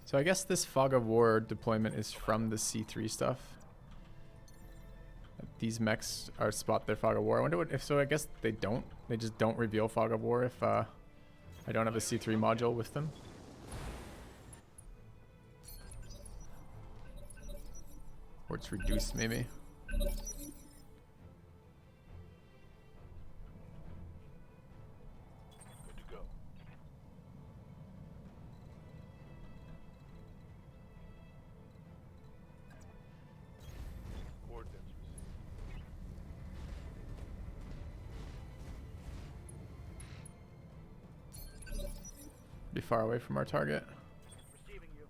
So I guess this Fog of War deployment is from the C3 stuff. These mechs are spot their Fog of War. I wonder what if so. I guess they don't. They just don't reveal Fog of War if I don't have a C3 module with them. Or it's reduced maybe. Be far away from our target. Receiving you.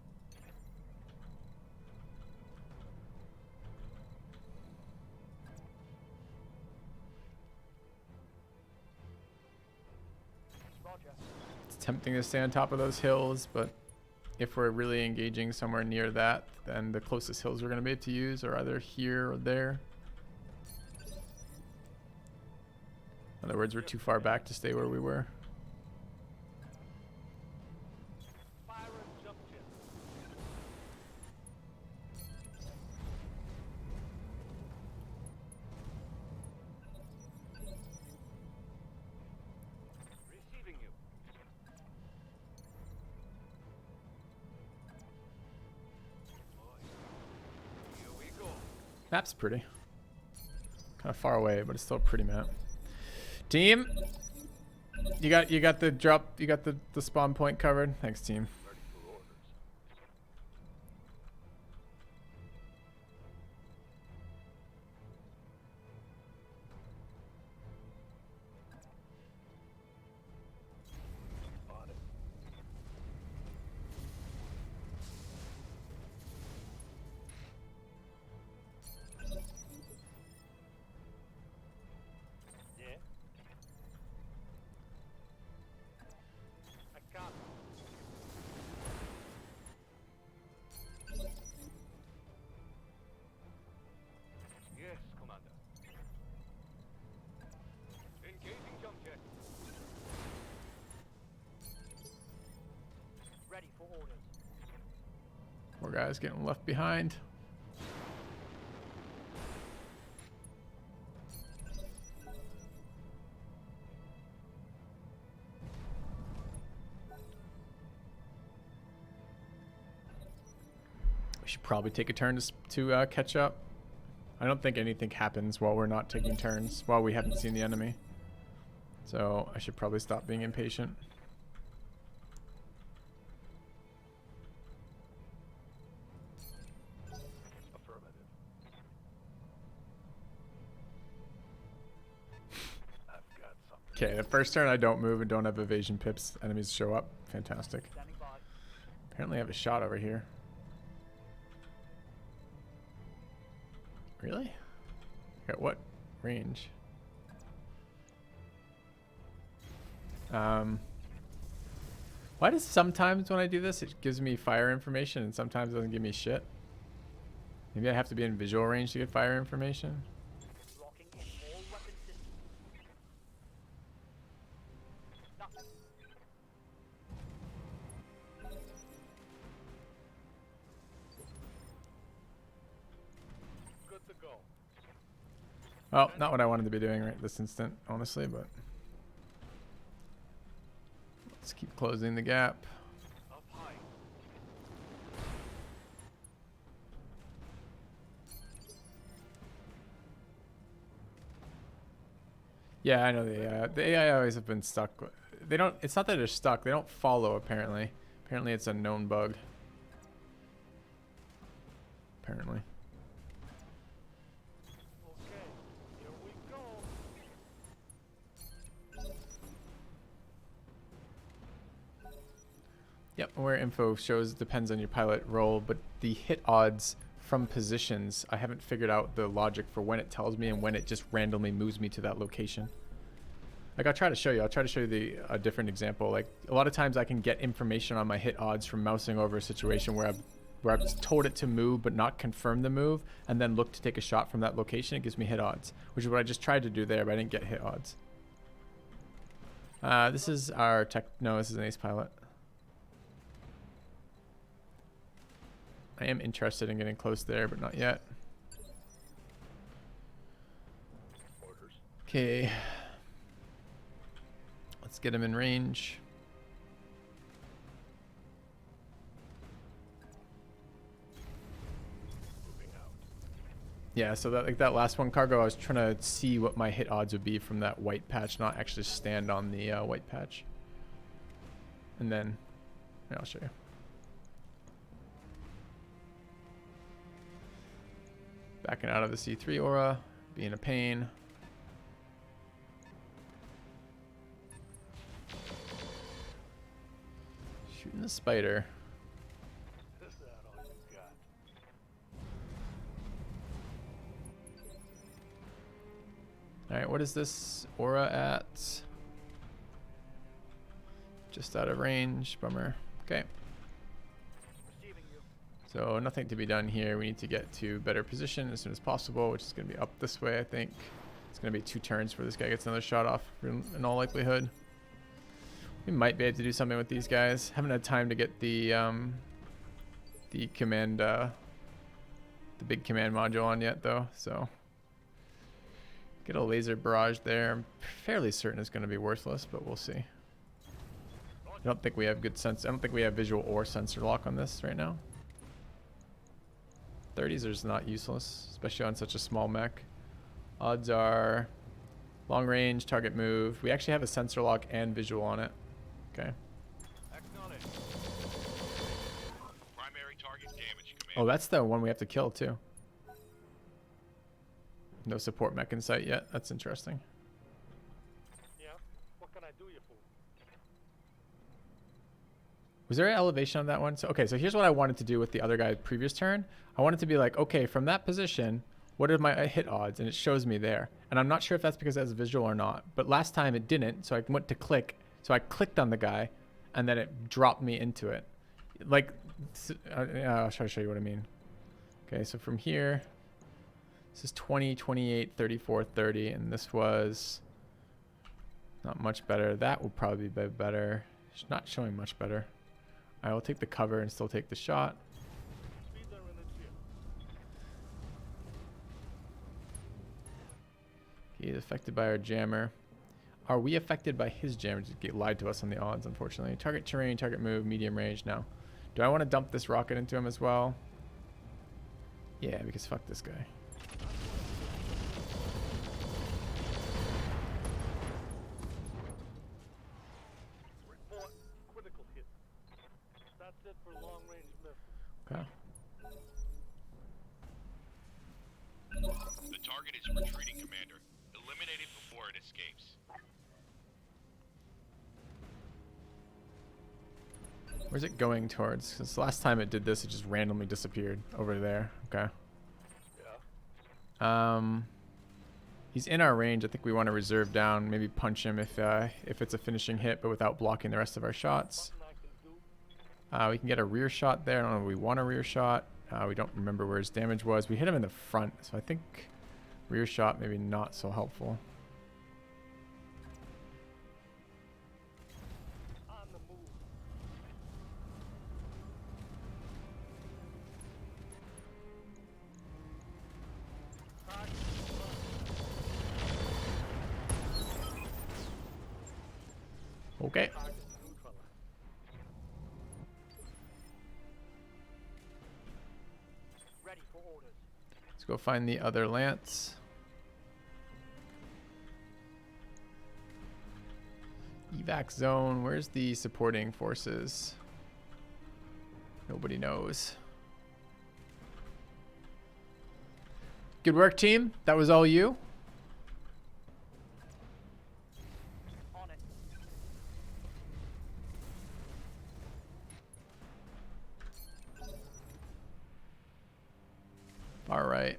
Roger. It's tempting to stay on top of those hills, but if we're really engaging somewhere near that, then the closest hills we're going to be able to use are either here or there. In other words, we're too far back to stay where we were. Map's pretty. Kind of far away, but it's still a pretty map. Team, you got the drop, you got the spawn point covered. Thanks, team. Ready for orders. More guys getting left behind. We should probably take a turn to catch up. I don't think anything happens while we're not taking turns, while we haven't seen the enemy. So I should probably stop being impatient. Okay, the first turn I don't move and don't have evasion pips. Enemies show up. Fantastic. Apparently I have a shot over here. Really? At what range? Why does sometimes when I do this it gives me fire information and sometimes it doesn't give me shit? Maybe I have to be in visual range to get fire information? Well, not what I wanted to be doing right this instant, honestly, but let's keep closing the gap. Yeah, I know the AI. The AI always have been stuck. They don't. It's not that they're stuck. They don't follow. Apparently, it's a known bug. Apparently. Yep, where info shows depends on your pilot role, but the hit odds from positions, I haven't figured out the logic for when it tells me and when it just randomly moves me to that location. Like I'll try to show you a different example. Like a lot of times I can get information on my hit odds from mousing over a situation where I've told it to move but not confirm the move and then look to take a shot from that location. It gives me hit odds, which is what I just tried to do there, but I didn't get hit odds. This is our tech, no, this is an ace pilot. I am interested in getting close there, but not yet. Okay. Let's get him in range. Yeah, so that like that last one cargo, I was trying to see what my hit odds would be from that white patch, not actually stand on the white patch. And then, yeah, I'll show you. Backing out of the C3 aura, being a pain. Shooting the spider. Alright, what is this aura at? Just out of range. Bummer. Okay. Receiving you. So nothing to be done here. We need to get to better position as soon as possible, which is going to be up this way, I think. It's going to be 2 turns before this guy gets another shot off in all likelihood. We might be able to do something with these guys. Haven't had time to get the command, the big command module on yet, though. So get a laser barrage there. I'm fairly certain it's going to be worthless, but we'll see. I don't think we have good sense. I don't think we have visual or sensor lock on this right now. 30s is not useless, especially on such a small mech. Odds are long range, target move. We actually have a sensor lock and visual on it. Okay. Primary target damage, Commander. Oh, that's the one we have to kill too. No support mech in sight yet. That's interesting. Yeah. What can I do you for? Was there an elevation on that one? So okay, so here's what I wanted to do with the other guy previous turn. I wanted to be like, okay, from that position, what are my hit odds? And it shows me there. And I'm not sure if that's because it has visual or not. But last time it didn't, so I went to click. So I clicked on the guy, and then it dropped me into it. Like, I'll try to show you what I mean. Okay, so from here, this is 20, 28, 34, 30, and this was not much better. That will probably be better. It's not showing much better. I will take the cover and still take the shot. He is affected by our jammer. Are we affected by his jammer? Just get lied to us on the odds, unfortunately. Target terrain, target move, medium range now. Do I want to dump this rocket into him as well? Yeah, because fuck this guy. Report critical hit. That's it for long range missiles. Okay. The target is retreating, Commander. Eliminate it before it escapes. Where's it going towards? Because last time it did this, it just randomly disappeared over there. Okay. Yeah. He's in our range. I think we want to reserve down, maybe punch him if it's a finishing hit, but without blocking the rest of our shots. We can get a rear shot there. I don't know if we want a rear shot. We don't remember where his damage was. We hit him in the front, so I think rear shot maybe not so helpful. On the move. Target Okay. neutralized. Ready for orders. Let's go find the other lance. Evac zone. Where's the supporting forces? Nobody knows. Good work, team. That was all you. On it. All right.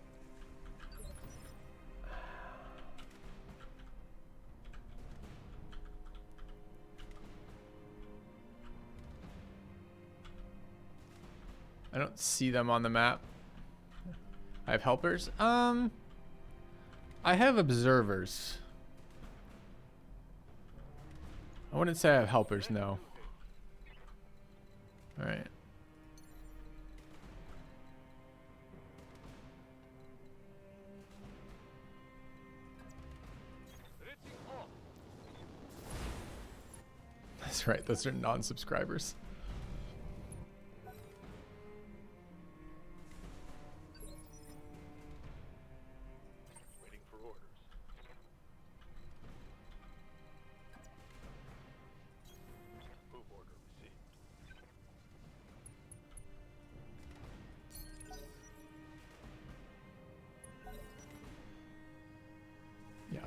I don't see them on the map. I have helpers. I have observers. I wouldn't say I have helpers, no. All right. That's right. Those are non-subscribers. Waiting for orders. Move order received. Yeah.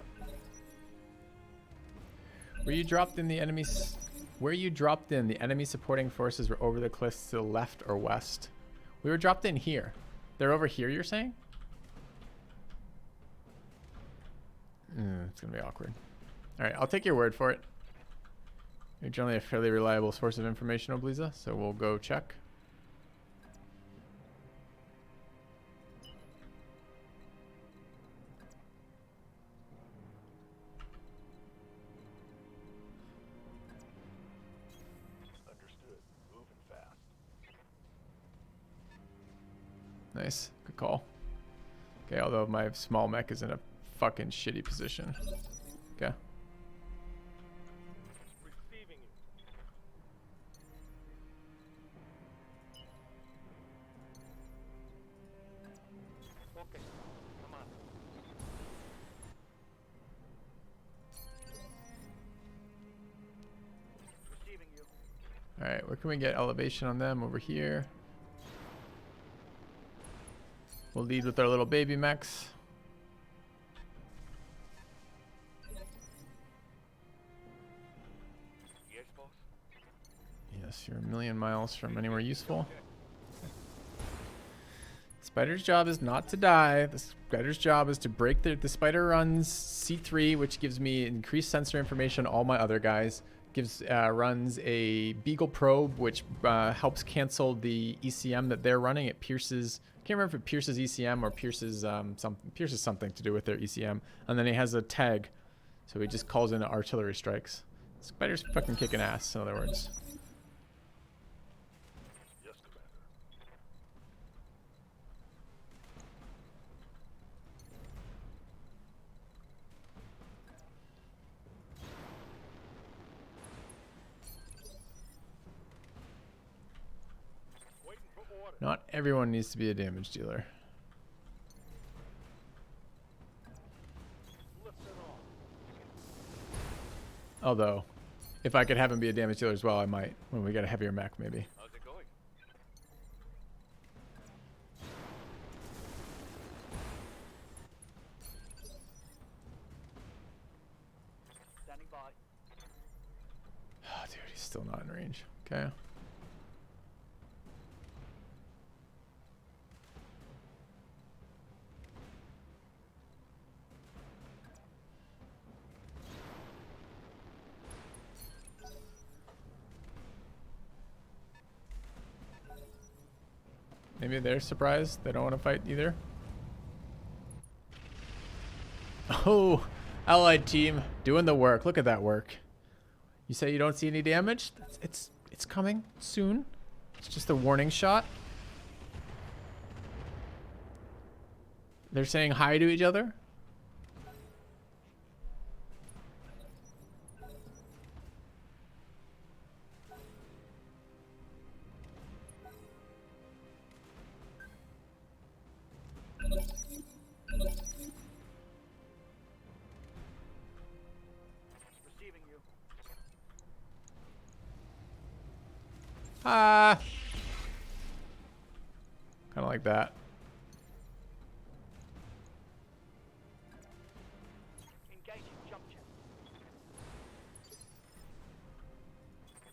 Where you dropped in, the enemies. Where you dropped in, the enemy supporting forces were over the cliffs to the left or west. We were dropped in here. They're over here, you're saying? It's gonna be awkward. All right, I'll take your word for it. You're generally a fairly reliable source of information, Obliza, so we'll go check. Understood. Moving fast. Nice, good call. Okay, although my small mech is in a fucking shitty position. Okay. Receiving you. Okay. Come on. Receiving you. All right, where can we get elevation on them? Over here. We'll lead with our little baby mechs. Yes, boss. Yes, you're a million miles from anywhere useful. Spider's job is not to die. The spider's job is to break the spider runs C3, which gives me increased sensor information on all my other guys. Runs a Beagle probe, which helps cancel the ECM that they're running. It pierces. Can't remember if it pierces ECM or pierces something to do with their ECM. And then he has a tag, so he just calls in artillery strikes. Spider's fucking kicking ass, in other words. Yes, Commander. Waiting for orders. Not everyone needs to be a damage dealer. Lift it off. Although, if I could have him be a damage dealer as well, I might. When we get a heavier mech, maybe. How's it going? Standing by. Oh, dude, he's still not in range. Okay. Maybe they're surprised. They don't want to fight either. Oh, allied team doing the work. Look at that work. You say you don't see any damage? It's coming soon. It's just a warning shot. They're saying hi to each other. Receiving you. Ah. Kind of like that. Engaging jump jet.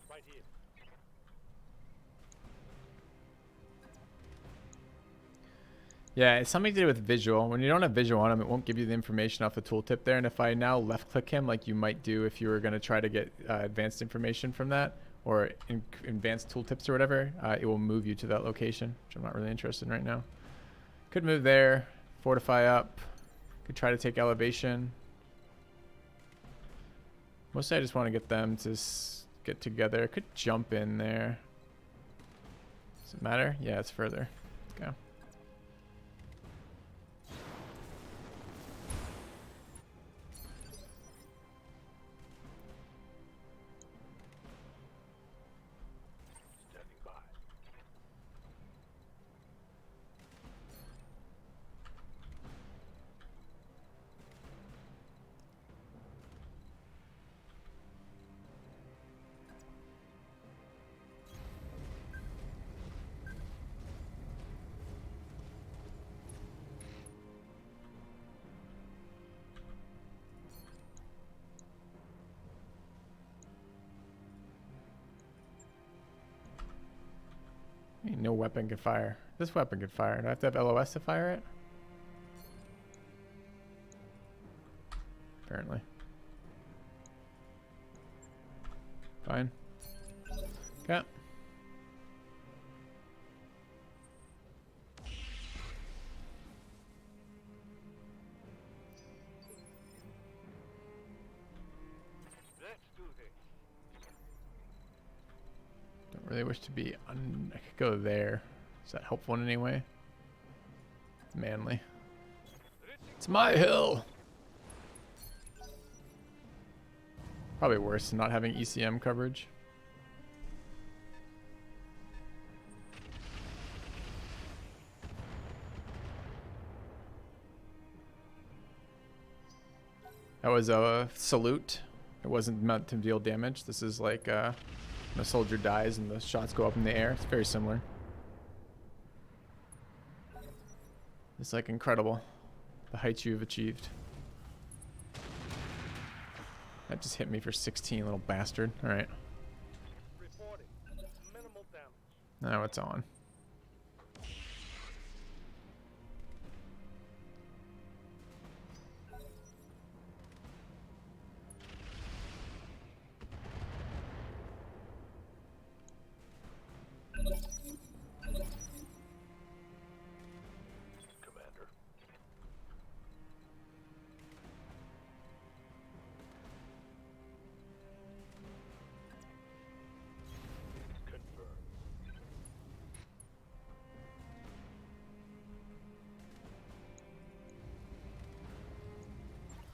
Right here. Yeah, it's something to do with visual. When you don't have visual on him, it won't give you the information off the tooltip there. And if I now left click him, like you might do if you were going to try to get advanced information from that, or advanced tooltips or whatever, it will move you to that location, which I'm not really interested in right now. Could move there, fortify up, could try to take elevation. Mostly I just want to get them to get together. Could jump in there. Does it matter? Yeah, it's further. Okay. Ain't no weapon can fire. This weapon can fire. Do I have to have LOS to fire it? Apparently. Fine. Okay. Let's do this. Don't really wish to be I could go there. Is that helpful in any way? Manly. It's my hill. Probably worse than not having ECM coverage. That was a salute. It wasn't meant to deal damage. This is like when a soldier dies and the shots go up in the air. It's very similar. It's like incredible, the heights you've achieved. That just hit me for 16, little bastard. All right. Reporting. Minimal damage. Now it's on. Commander. Confirmed.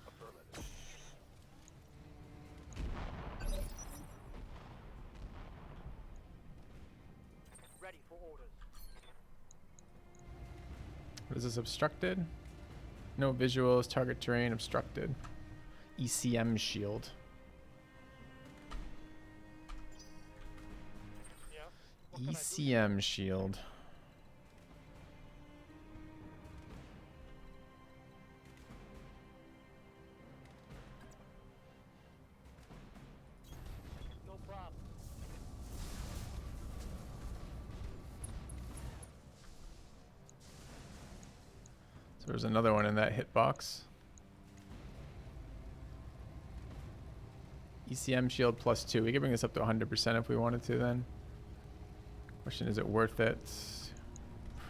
Affirmative. Ready for orders. What is this, obstructed? No visuals, target terrain obstructed. ECM shield. Yeah. What can I do? ECM shield. No problem. So there's another one in that hitbox. ECM shield +2. We could bring this up to 100% if we wanted to then. Question, is it worth it?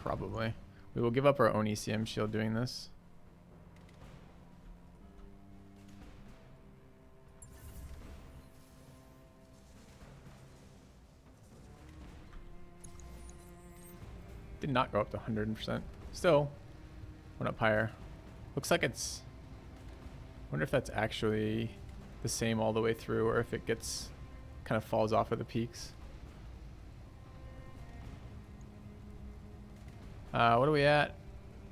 Probably. We will give up our own ECM shield doing this. Did not go up to 100%. Still went up higher. Looks like it's... wonder if that's actually the same all the way through or if it gets... kind of falls off of the peaks. What are we at?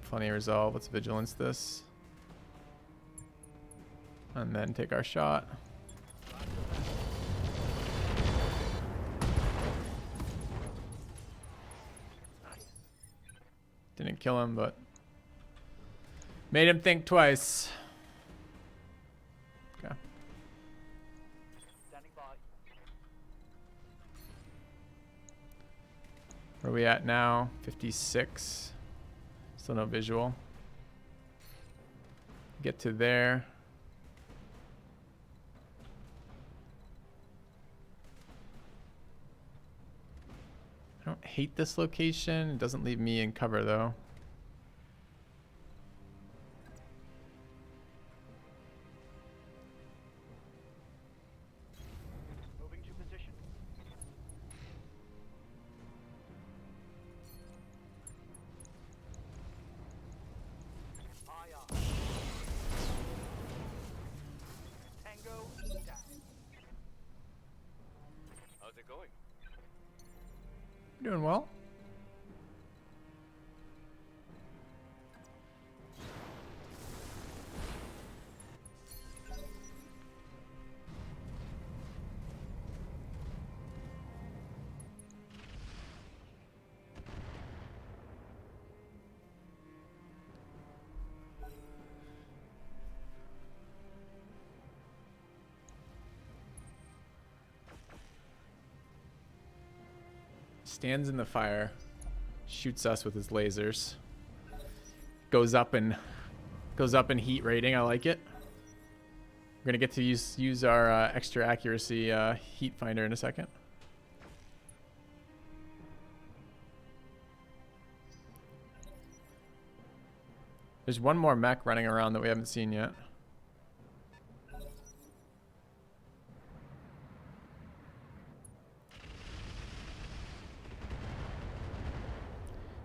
Plenty of resolve. Let's vigilance this. And then take our shot. Didn't kill him, but made him think twice. Okay. Standing by. Where are we at now? 56. Still no visual. Get to there. I don't hate this location. It doesn't leave me in cover though. Moving to position. Aye, aye. Tango down. How's it going? Doing well. Stands in the fire. Shoots us with his lasers. Goes up in heat rating. I like it. We're gonna get to use our extra accuracy heat finder in a second. There's one more mech running around that we haven't seen yet.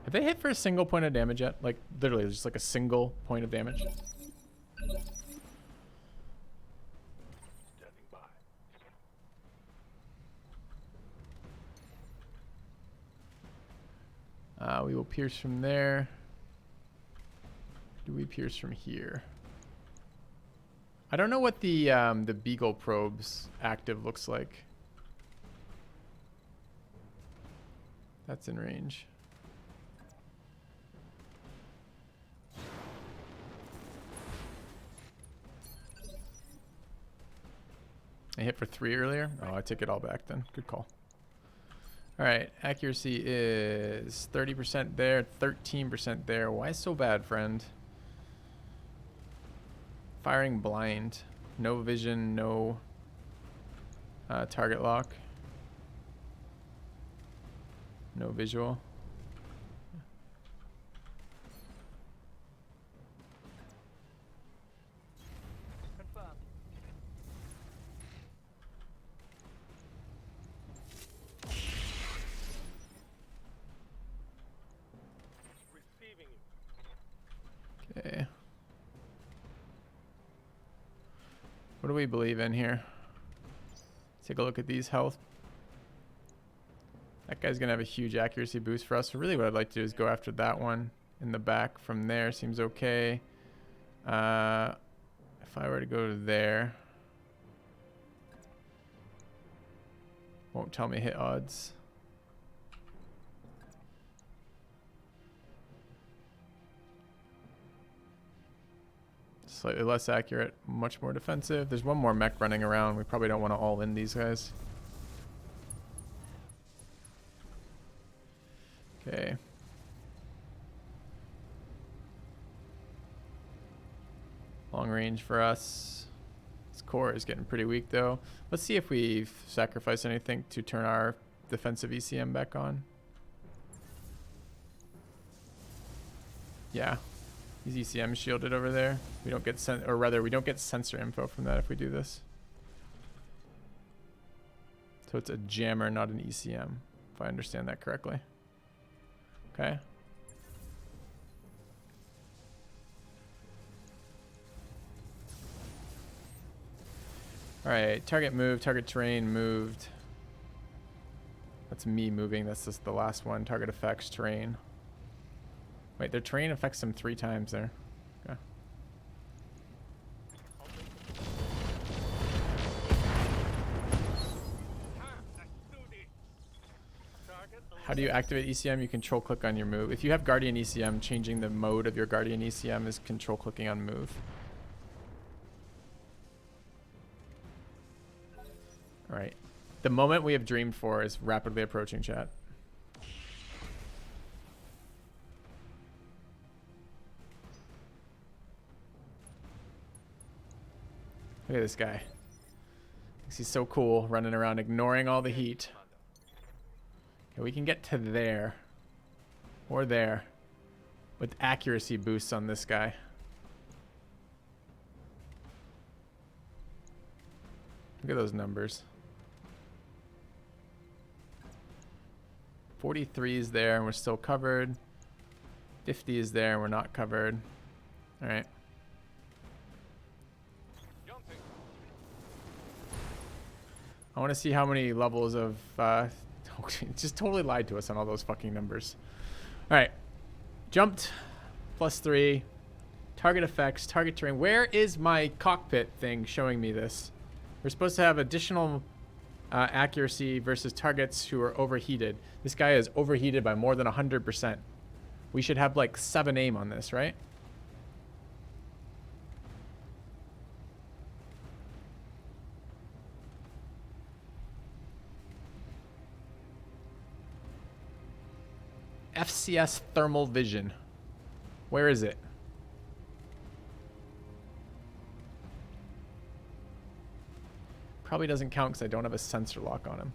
Have they hit for a single point of damage yet? Like, literally, just like a single point of damage. Standing by. We will pierce from there. Do we pierce from here? I don't know what the Beagle probe's active looks like. That's in range. I hit for 3 earlier. Oh, I take it all back then. Good call. All right, accuracy is 30% there, 13% there. Why so bad, friend? Firing blind. No vision, no target lock. No visual. Confirmed. Receiving you. Okay. What do we believe in here? Take a look at these health. That guy's gonna have a huge accuracy boost for us. So really what I'd like to do is go after that one in the back from there. Seems okay. If I were to go to there, won't tell me hit odds. Slightly less accurate, much more defensive. There's one more mech running around. We probably don't want to all in these guys. Okay. Long range for us. This core is getting pretty weak though. Let's see if we sacrifice anything to turn our defensive ECM back on. Yeah. He's ECM shielded over there. We don't get we don't get sensor info from that if we do this. So it's a jammer, not an ECM, if I understand that correctly. Okay. All right, target moved, target terrain moved. That's me moving. That's just the last one. Target effects, terrain. Wait, their terrain affects them 3 times there. Okay. How do you activate ECM? You control click on your move. If you have Guardian ECM, changing the mode of your Guardian ECM is control clicking on move. All right. The moment we have dreamed for is rapidly approaching, chat. Look at this guy. Thinks he's so cool, running around, ignoring all the heat. Okay, we can get to there. Or there. With accuracy boosts on this guy. Look at those numbers. 43 is there and we're still covered. 50 is there and we're not covered. Alright. I want to see how many levels of... it just totally lied to us on all those fucking numbers. Alright. Jumped. +3. Target effects. Target terrain. Where is my cockpit thing showing me this? We're supposed to have additional accuracy versus targets who are overheated. This guy is overheated by more than 100%. We should have like 7 aim on this, right? FCS thermal vision. Where is it? Probably doesn't count because I don't have a sensor lock on him.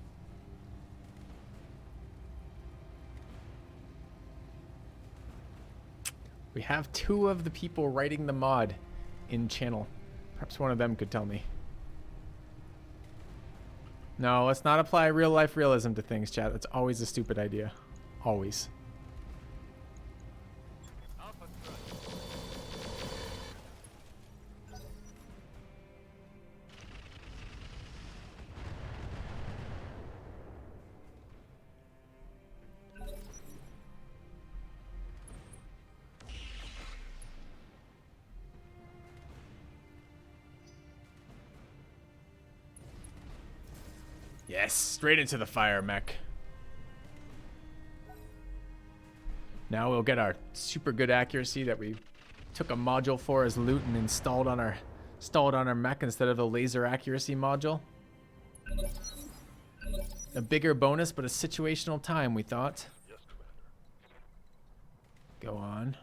We have 2 of the people writing the mod in channel. Perhaps one of them could tell me. No, let's not apply real life realism to things, chat. That's always a stupid idea. Always. Alpha threat. Yes, straight into the fire, mech. Now we'll get our super good accuracy that we took a module for as loot and installed on our mech instead of a laser accuracy module. A bigger bonus, but a situational time, we thought. Yes, Commander. Go on.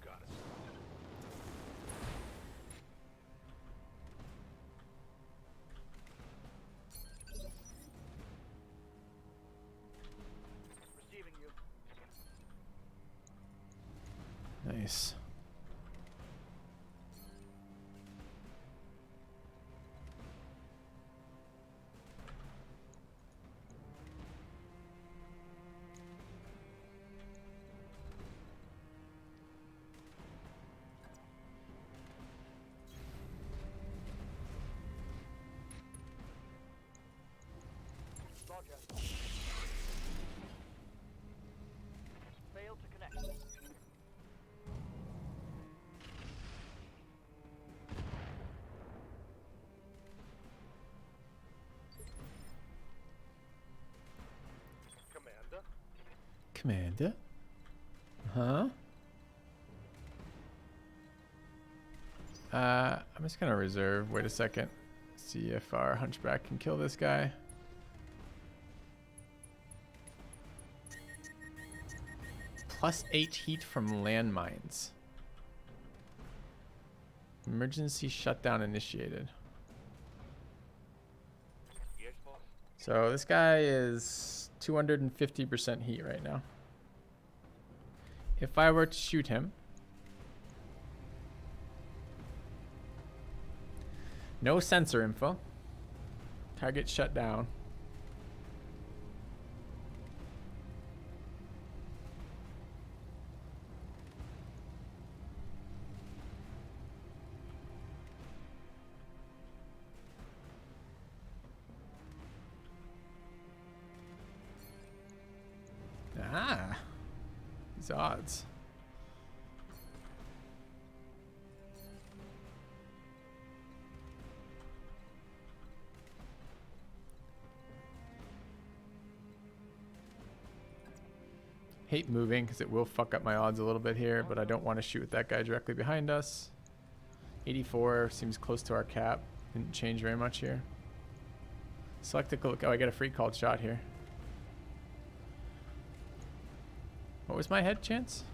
Got it. Receiving you. Nice. Roger. Failed to connect. Commander. Commander? Huh? I'm just gonna reserve. Wait a second. See if our hunchback can kill this guy. +8 heat from landmines. Emergency shutdown initiated. Yes, boss. So this guy is 250% heat right now. If I were to shoot him, no sensor info. Target shut down. Ah, these odds. Hate moving because it will fuck up my odds a little bit here, but I don't want to shoot with that guy directly behind us. 84 seems close to our cap. Didn't change very much here. Select a look. Oh, I get a free called shot here. What was my head chance?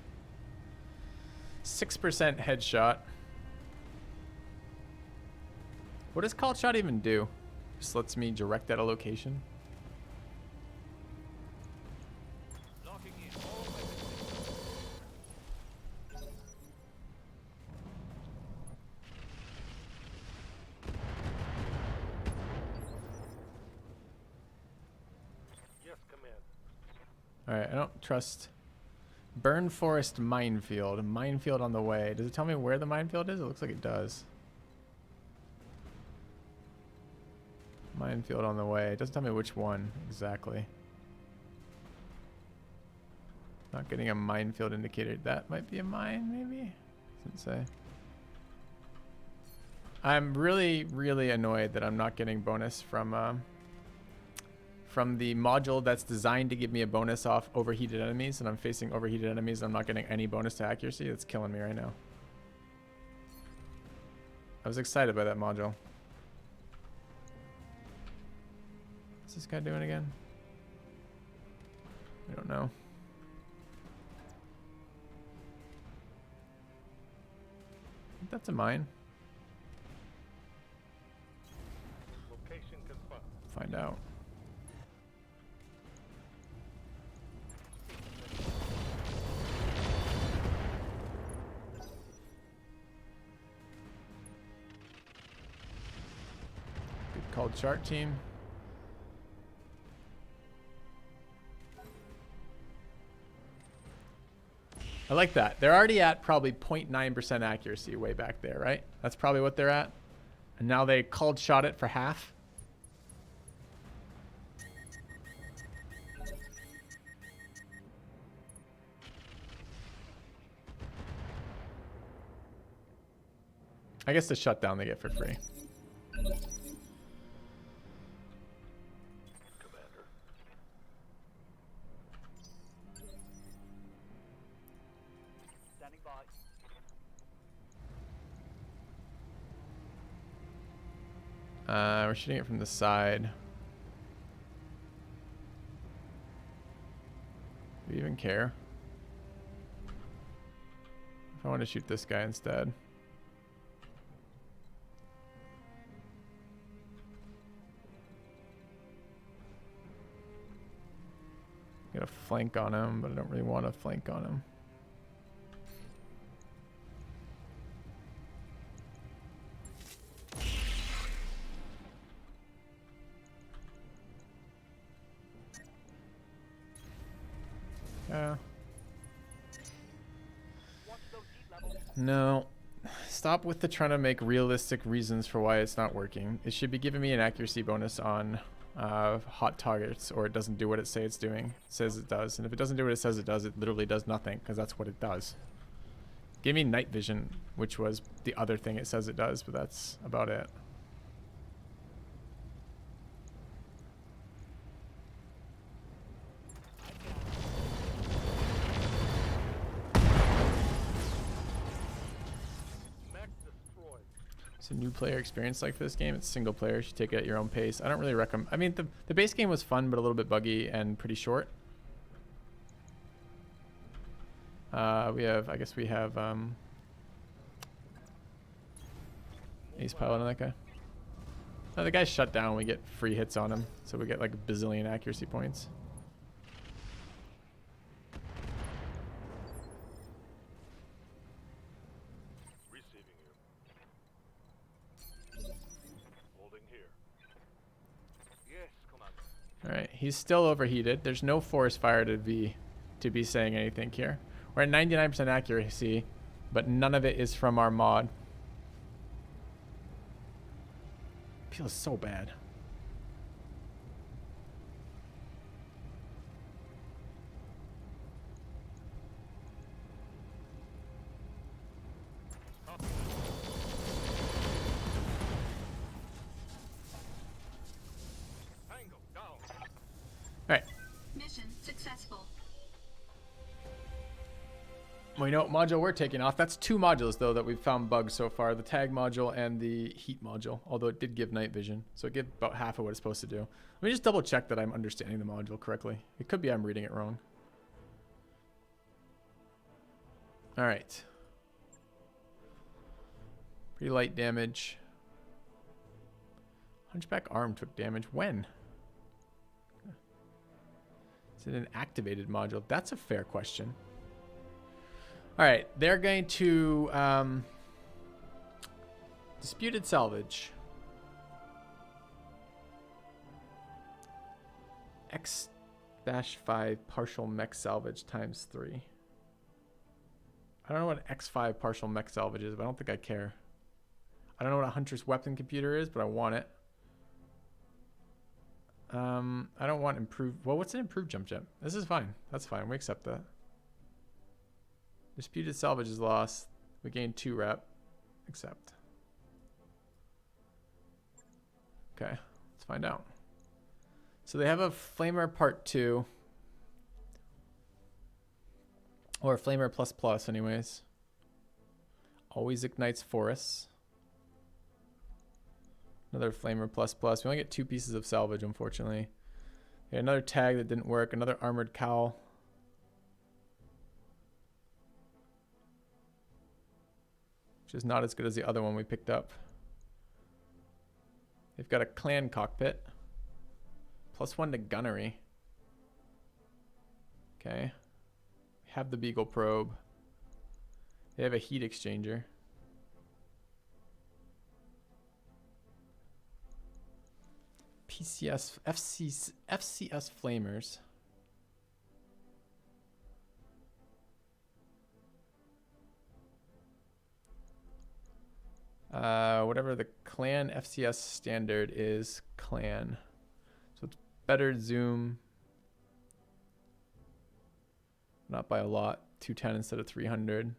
6% headshot. What does called shot even do? Just lets me direct at a location. Locking in all weapons. Yes, command. Alright, I don't trust. Burn Forest Minefield. Minefield on the way. Does it tell me where the minefield is? It looks like it does. Minefield on the way. It doesn't tell me which one exactly. Not getting a minefield indicator. That might be a mine, maybe? Doesn't say. I'm really, really annoyed that I'm not getting bonus from the module that's designed to give me a bonus off overheated enemies, and I'm facing overheated enemies and I'm not getting any bonus to accuracy. It's killing me right now. I was excited by that module. What's this guy doing again? I don't know. I think that's a mine. Location confirmed. Find out. Good called, chart team. I like that. They're already at probably 0.9% accuracy way back there, right? That's probably what they're at. And now they called shot it for half. I guess the shutdown they get for free. Commander. Standing by. We're shooting it from the side. Do we even care? If I want to shoot this guy instead. Get a flank on him, but I don't really want to flank on him. No. Stop with the trying to make realistic reasons for why it's not working. It should be giving me an accuracy bonus on hot targets, or it doesn't do what it says it says it does. And if it doesn't do what it says it does, it literally does nothing, because that's what it does. Give me night vision, which was the other thing it says it does, but that's about it. It's a new player experience like for this game. It's single player. You should take it at your own pace. I don't really recommend. I mean, the base game was fun, but a little bit buggy and pretty short. I guess we have ace pilot on that guy. No, the guy's shut down. We get free hits on him, so we get like a bazillion accuracy points. All right, he's still overheated. There's no forest fire to be saying anything here. We're at 99% accuracy, but none of it is from our mod. Feels so bad. Alright. Mission successful. Well, you know what module we're taking off? That's two modules, though, that we've found bugs so far. The tag module and the heat module. Although it did give night vision. So it gave about half of what it's supposed to do. Let me just double check that I'm understanding the module correctly. It could be I'm reading it wrong. Alright. Pretty light damage. Hunchback arm took damage. When? Is it an activated module? That's a fair question. All right, they're going to disputed salvage. X-5 partial mech salvage times 3. I don't know what X5 partial mech salvage is, but I don't think I care. I don't know what a hunter's weapon computer is, but I want it. I don't want improved. Well, what's an improved jump jet? This is fine. That's fine. We accept that. Disputed salvage is lost. We gain 2 rep. Accept. Okay, let's find out. So they have a flamer part 2. Or a flamer plus plus anyways. Always ignites forests. Another flamer plus plus. We only get 2 pieces of salvage, unfortunately. Okay, another tag that didn't work. Another armored cowl. Which is not as good as the other one we picked up. They've got a clan cockpit. +1 to gunnery. Okay. Have the Beagle probe. They have a heat exchanger. PCS, FCS flamers. Whatever the clan FCS standard is, clan. So it's better zoom. Not by a lot. 210 instead of 300.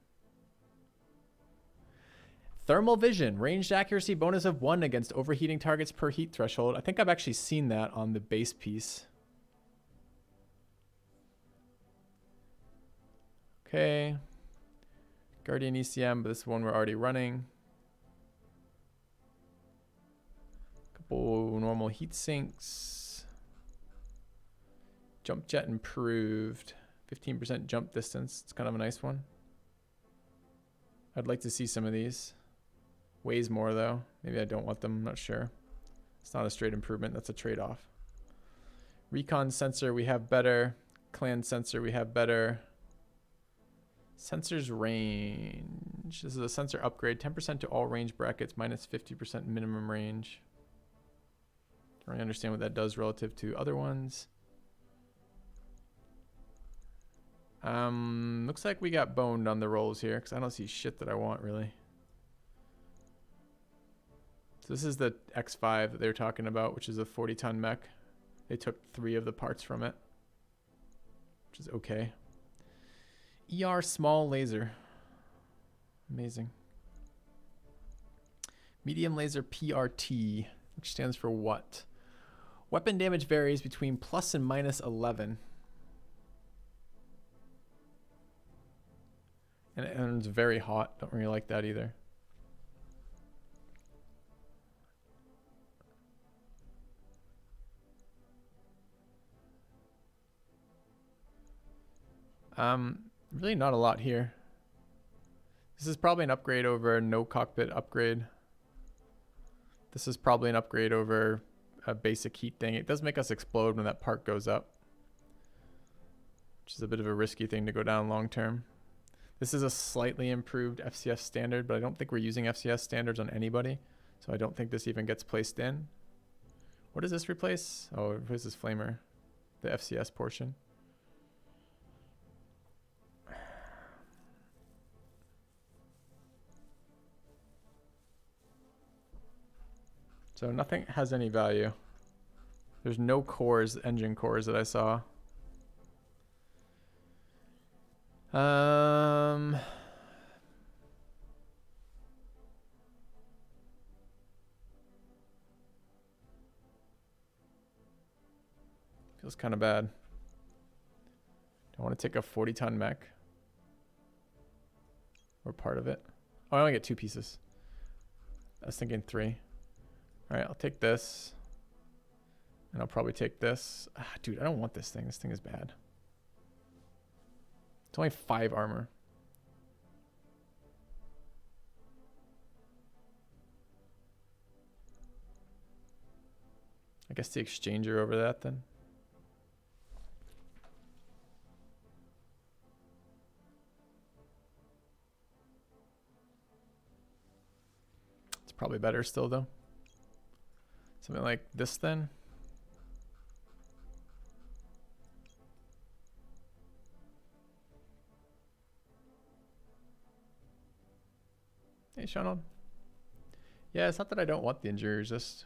Thermal vision. Ranged accuracy bonus of 1 against overheating targets per heat threshold. I think I've actually seen that on the base piece. Okay. Guardian ECM, but this one we're already running. Couple normal heat sinks. Jump jet improved. 15% jump distance. It's kind of a nice one. I'd like to see some of these. Weighs more though. Maybe I don't want them. I'm not sure. It's not a straight improvement. That's a trade-off. Recon sensor we have better. Clan sensor we have better. Sensors range. This is a sensor upgrade. 10% to all range brackets. Minus 50% minimum range. Don't really understand what that does relative to other ones. Looks like we got boned on the rolls here because I don't see shit that I want really. So this is the X5 that they were talking about, which is a 40-ton mech. They took 3 of the parts from it, which is okay. ER small laser. Amazing. Medium laser PRT, which stands for what? Weapon damage varies between plus and minus 11. And it's very hot. Don't really like that either. Really not a lot here. This is probably an upgrade over no cockpit upgrade. This is probably an upgrade over a basic heat thing. It does make us explode when that part goes up, which is a bit of a risky thing to go down long term. This is a slightly improved FCS standard, but I don't think we're using FCS standards on anybody, so I don't think this even gets placed in. What does this replace? Oh, it replaces flamer, the FCS portion. So nothing has any value. There's no cores, engine cores that I saw. Feels kind of bad. Don't want to take a 40-ton mech. Or part of it. Oh, I only get 2 pieces. I was thinking 3. Alright, I'll take this. And I'll probably take this. Ah, dude, I don't want this thing. This thing is bad. It's only 5 armor. I guess the exchanger over that then. It's probably better still though. Something like this then. Hey, Shannon. Yeah, it's not that I don't want the injury resist.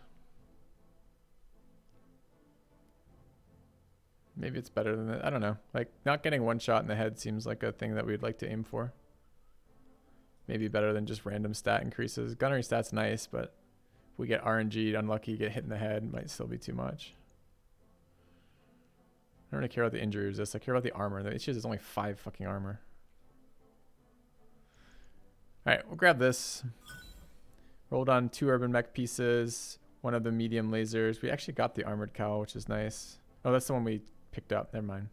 Maybe it's better than that. I don't know. Like, not getting one shot in the head seems like a thing that we'd like to aim for. Maybe better than just random stat increases. Gunnery stat's nice, but if we get RNG'd, unlucky, get hit in the head, might still be too much. I don't really care about the injury resist. I care about the armor. The issue is there's only 5 fucking armor. Alright, we'll grab this. Rolled on 2 urban mech pieces. One of the medium lasers. We actually got the armored cowl, which is nice. Oh, that's the one we picked up. Never mind.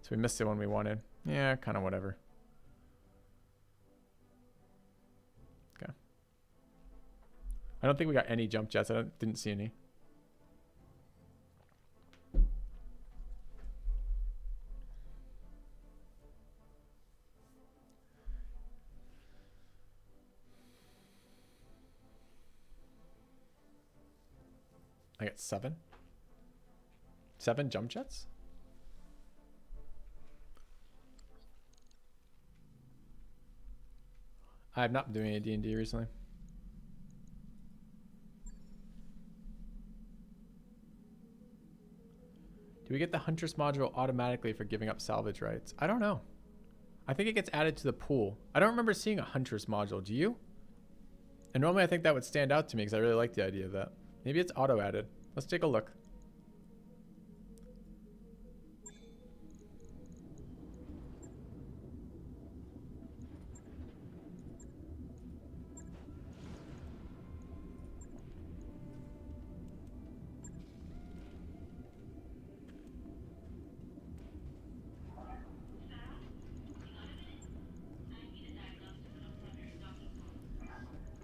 So we missed the one we wanted. Yeah, kind of whatever. Okay. I don't think we got any jump jets. Didn't see any. I got 7. 7 jump jets? I've not been doing any D&D recently. Do we get the Huntress module automatically for giving up salvage rights? I don't know. I think it gets added to the pool. I don't remember seeing a Huntress module. Do you? And normally I think that would stand out to me because I really like the idea of that. Maybe it's auto-added. Let's take a look.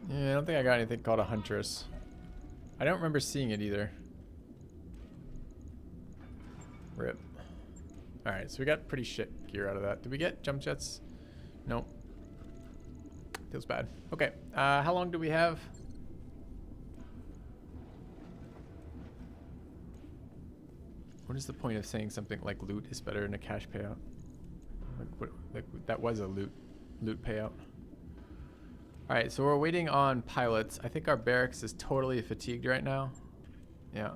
Yeah, I don't think I got anything called a Huntress. I don't remember seeing it either. Rip. Alright, so we got pretty shit gear out of that. Did we get jump jets? Nope. Feels bad. Okay, how long do we have? What is the point of saying something like loot is better than a cash payout? Like that was a loot payout. Alright, so we're waiting on pilots. I think our barracks is totally fatigued right now. Yeah.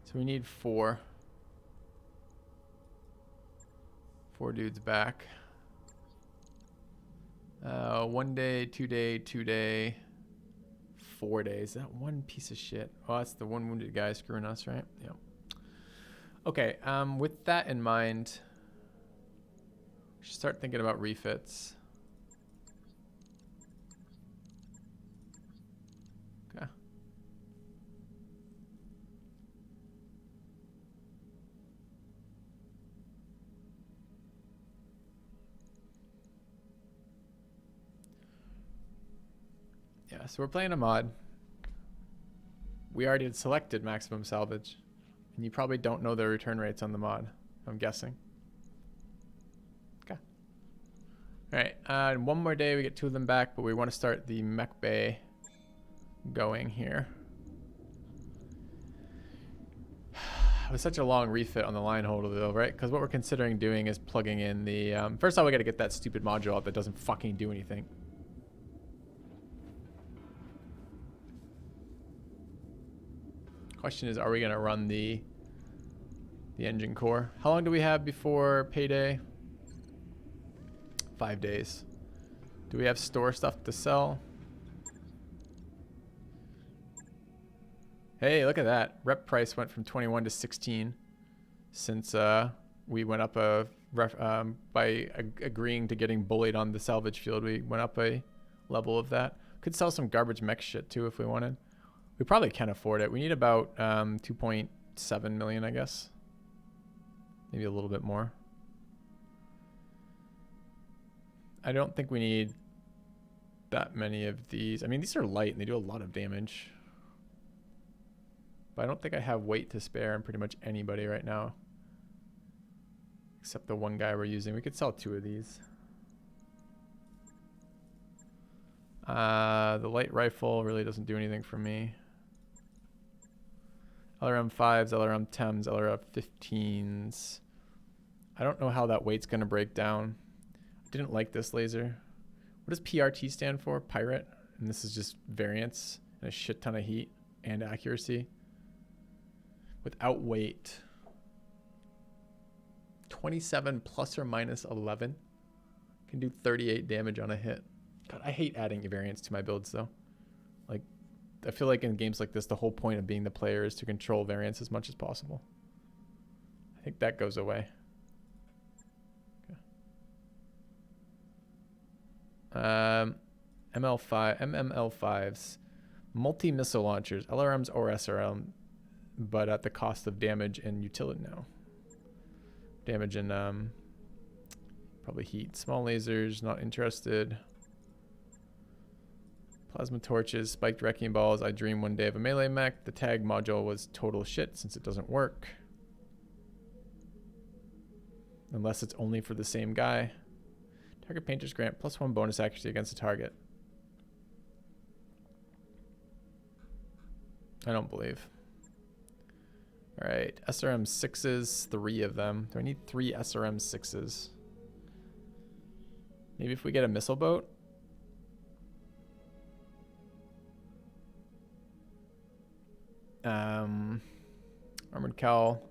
So we need 4. 4 dudes back. 1 day, 2 day, 2 day, 4 days. That one piece of shit. Oh, that's the one wounded guy screwing us, right? Yeah. Okay, with that in mind, we should start thinking about refits. Okay. Yeah, so we're playing a mod. We already had selected maximum salvage. And you probably don't know the return rates on the mod, I'm guessing. Okay. Alright, one more day we get 2 of them back, but we want to start the mech bay going here. It was such a long refit on the line holder though, right? Because what we're considering doing is plugging in the... first of all, we got to get that stupid module out that doesn't fucking do anything. Question is, are we gonna run the engine core? How long do we have before payday? 5 days. Do we have store stuff to sell? Hey, look at that. Rep price went from 21 to 16 since we went up by agreeing to getting bullied on the salvage field. We went up a level of that. Could sell some garbage mech shit too if we wanted. We probably can afford it. We need about 2.7 million, I guess. Maybe a little bit more. I don't think we need that many of these. I mean, these are light and they do a lot of damage. But I don't think I have weight to spare on pretty much anybody right now. Except the one guy we're using. We could sell 2 of these. The light rifle really doesn't do anything for me. LRM 5s, LRM 10s, LRM 15s. I don't know how that weight's going to break down. I didn't like this laser. What does PRT stand for? Pirate. And this is just variance and a shit ton of heat and accuracy. Without weight. 27 plus or minus 11. Can do 38 damage on a hit. God, I hate adding variance to my builds though. Like, I feel like in games like this, the whole point of being the player is to control variance as much as possible. I think that goes away. Okay. MML5s, multi-missile launchers, LRMs or SRM, but at the cost of damage and utility now. damage and probably heat. Small lasers, not interested. Plasma torches, spiked wrecking balls. I dream one day of a melee mech. The tag module was total shit since it doesn't work. Unless it's only for the same guy. Target painters grant +1 bonus accuracy against the target. I don't believe. Alright, SRM 6s, 3 of them. Do I need 3 SRM 6s? Maybe if we get a missile boat? Armored cowl.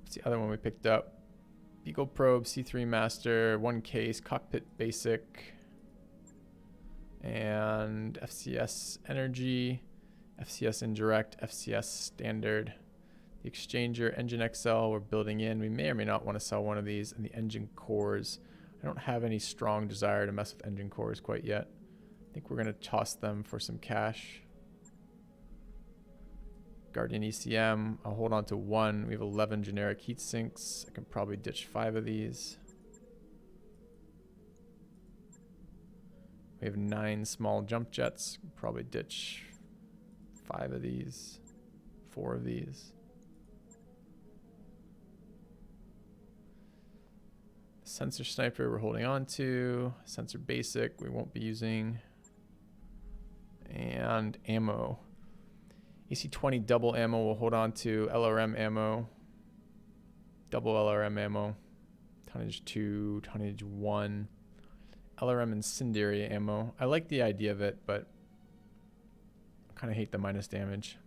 What's the other one we picked up? Beagle probe, C3 master, 1 case, cockpit basic, and FCS energy, FCS indirect, FCS standard. The exchanger, engine XL, we're building in. We may or may not want to sell one of these. And the engine cores. I don't have any strong desire to mess with engine cores quite yet. I think we're going to toss them for some cash. Guardian ECM, I'll hold on to 1. We have 11 generic heat sinks. I can probably ditch 5 of these. We have 9 small jump jets. Probably ditch 5 of these, 4 of these. Sensor sniper we're holding on to. Sensor basic we won't be using. And ammo. AC-20 double ammo we'll hold on to. LRM ammo. Double LRM ammo. Tonnage 2, tonnage 1. LRM incendiary ammo. I like the idea of it, but I kind of hate the minus damage.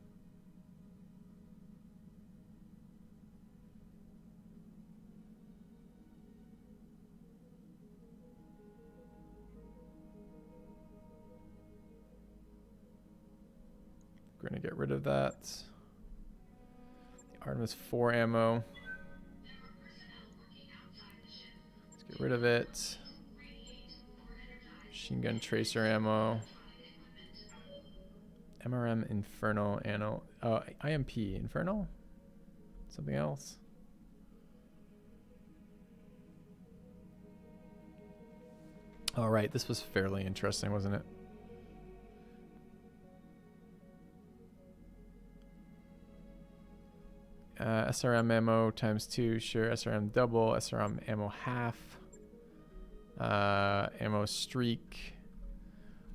We're going to get rid of that. The Artemis 4 ammo. Let's get rid of it. Machine gun tracer ammo. MRM Inferno ammo. IMP Inferno? Something else? All right, this was fairly interesting, wasn't it? SRM ammo ×2, sure. SRM double, SRM ammo half, ammo streak.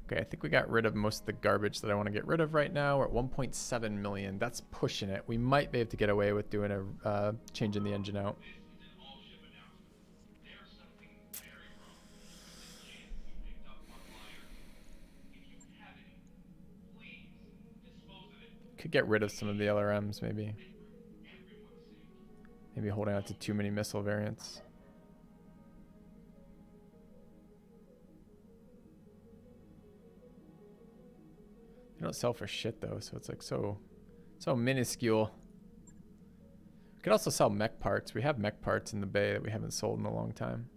Okay, I think we got rid of most of the garbage that I want to get rid of right now. We're at 1.7 million. That's pushing it. We might be able to get away with doing a changing the engine out. Could get rid of some of the LRMs maybe. Maybe holding out to too many missile variants. They don't sell for shit though, so it's like so minuscule. We could also sell mech parts. We have mech parts in the bay that we haven't sold in a long time.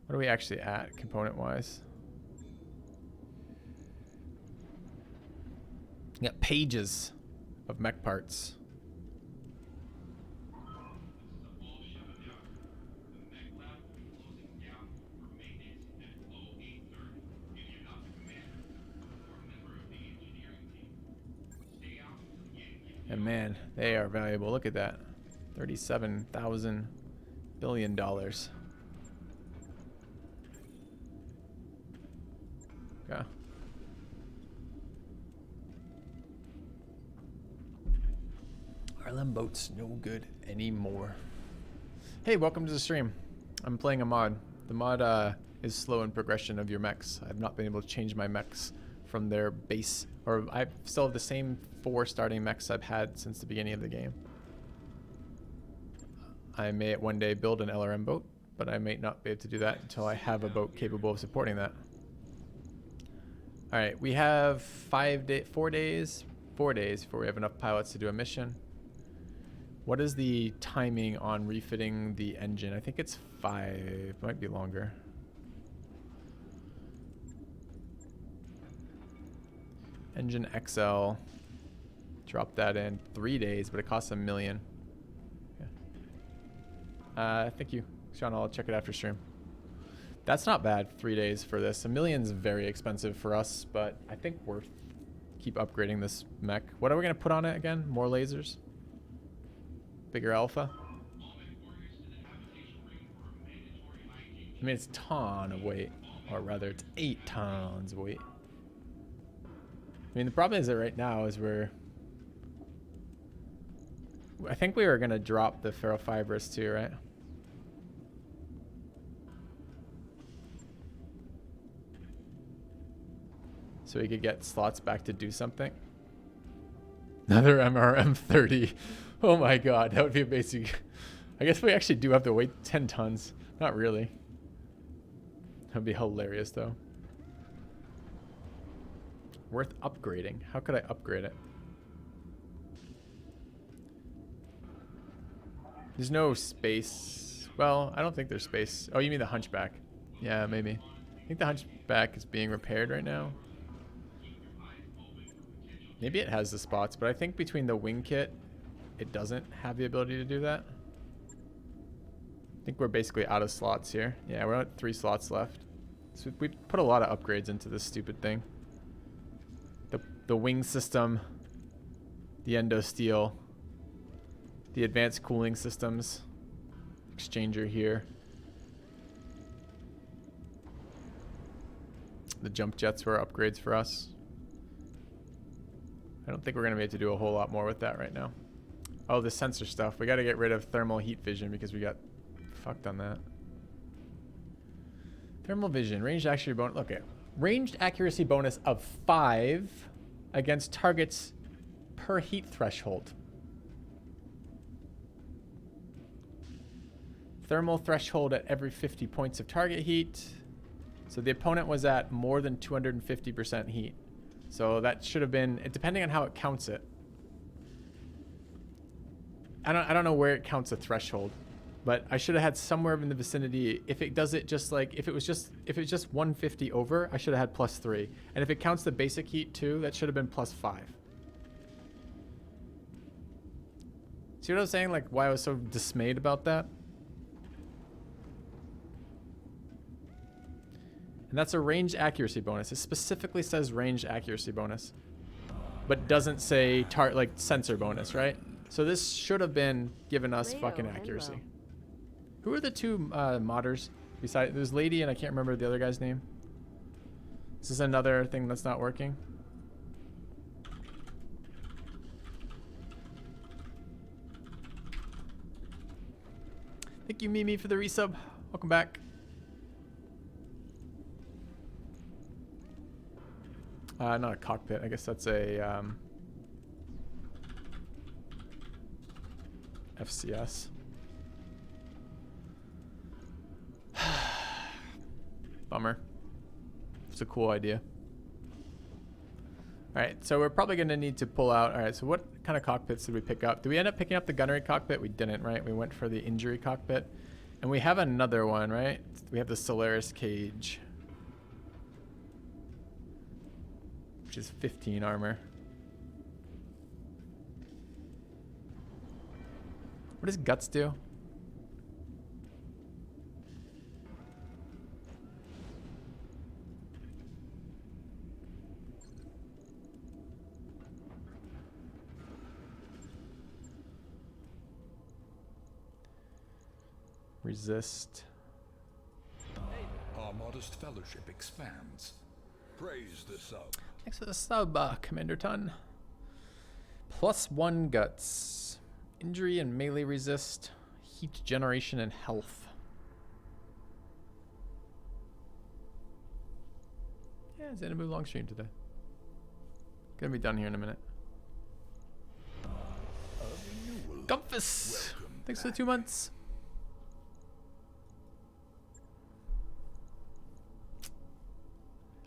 What are we actually at component wise? We got pages of mech parts. And man, they are valuable. Look at that. $37,000 billion. Okay. RLM boats no good anymore. Hey, welcome to the stream. I'm playing a mod. The mod is slow in progression of your mechs. I've not been able to change my mechs from their base, or I still have the same 4 starting mechs I've had since the beginning of the game. I may one day build an LRM boat, but I may not be able to do that until I have a boat capable of supporting that. All right, we have 4 days before we have enough pilots to do a mission. What is the timing on refitting the engine? I think it's 5, it might be longer. Engine XL. Drop that in 3 days, but it costs $1 million. Yeah. Thank you, Sean. I'll check it after stream. That's not bad. 3 days for this. $1 million's very expensive for us, but I think worth keep upgrading this mech. What are we gonna put on it again? More lasers? Bigger alpha? I mean, it's a ton of weight, or rather, it's 8 tons of weight. I mean, the problem is that right now is I think we were gonna drop the ferrofibrous too, right? So we could get slots back to do something. Another MRM30. Oh my god, that would be amazing. I guess we actually do have to wait 10 tons. Not really. That would be hilarious though. Worth upgrading. How could I upgrade it? There's no space. Well, I don't think there's space. Oh, you mean the Hunchback? Yeah, maybe. I think the Hunchback is being repaired right now. Maybe it has the spots, but I think between the wing kit, it doesn't have the ability to do that. I think we're basically out of slots here. Yeah, we're at 3 slots left. So we put a lot of upgrades into this stupid thing. The wing system, the endo steel, the advanced cooling systems, exchanger here. The jump jets were upgrades for us. I don't think we're going to be able to do a whole lot more with that right now. Oh, the sensor stuff. We got to get rid of thermal heat vision because we got fucked on that. Thermal vision, ranged accuracy bonus. Okay. Ranged accuracy bonus of 5 against targets per heat threshold. Thermal threshold at every 50 points of target heat. So the opponent was at more than 250% heat. So that should have been, depending on how it counts it. I don't know where it counts a threshold, but I should have had somewhere in the vicinity. If it does it just like, if it was just 150 over, I should have had +3. And if it counts the basic heat too, that should have been +5. See what I was saying? Like why I was so dismayed about that? And that's a range accuracy bonus. It specifically says range accuracy bonus, but doesn't say like sensor bonus, right? So this should have been giving us fucking accuracy. Who are the 2 modders? Besides, there's Lady and I can't remember the other guy's name. Is this another thing that's not working? Thank you, Mimi, for the resub. Welcome back. Not a cockpit. I guess that's a FCS. Bummer. It's a cool idea. All right, so we're probably going to need to pull out. All right, so what kind of cockpits did we pick up? Did we end up picking up the gunnery cockpit? We didn't, right? We went for the injury cockpit. And we have another one, right? We have the Solaris cage, which is 15 armor. What does guts do? Resist. Our modest fellowship expands. Praise the sub. Thanks for the sub, Commander Ton. +1 guts. Injury and melee resist. Heat generation and health. Yeah, it's gonna move long stream today. Gonna be done here in a minute. Gumpus! Thanks for the 2 months.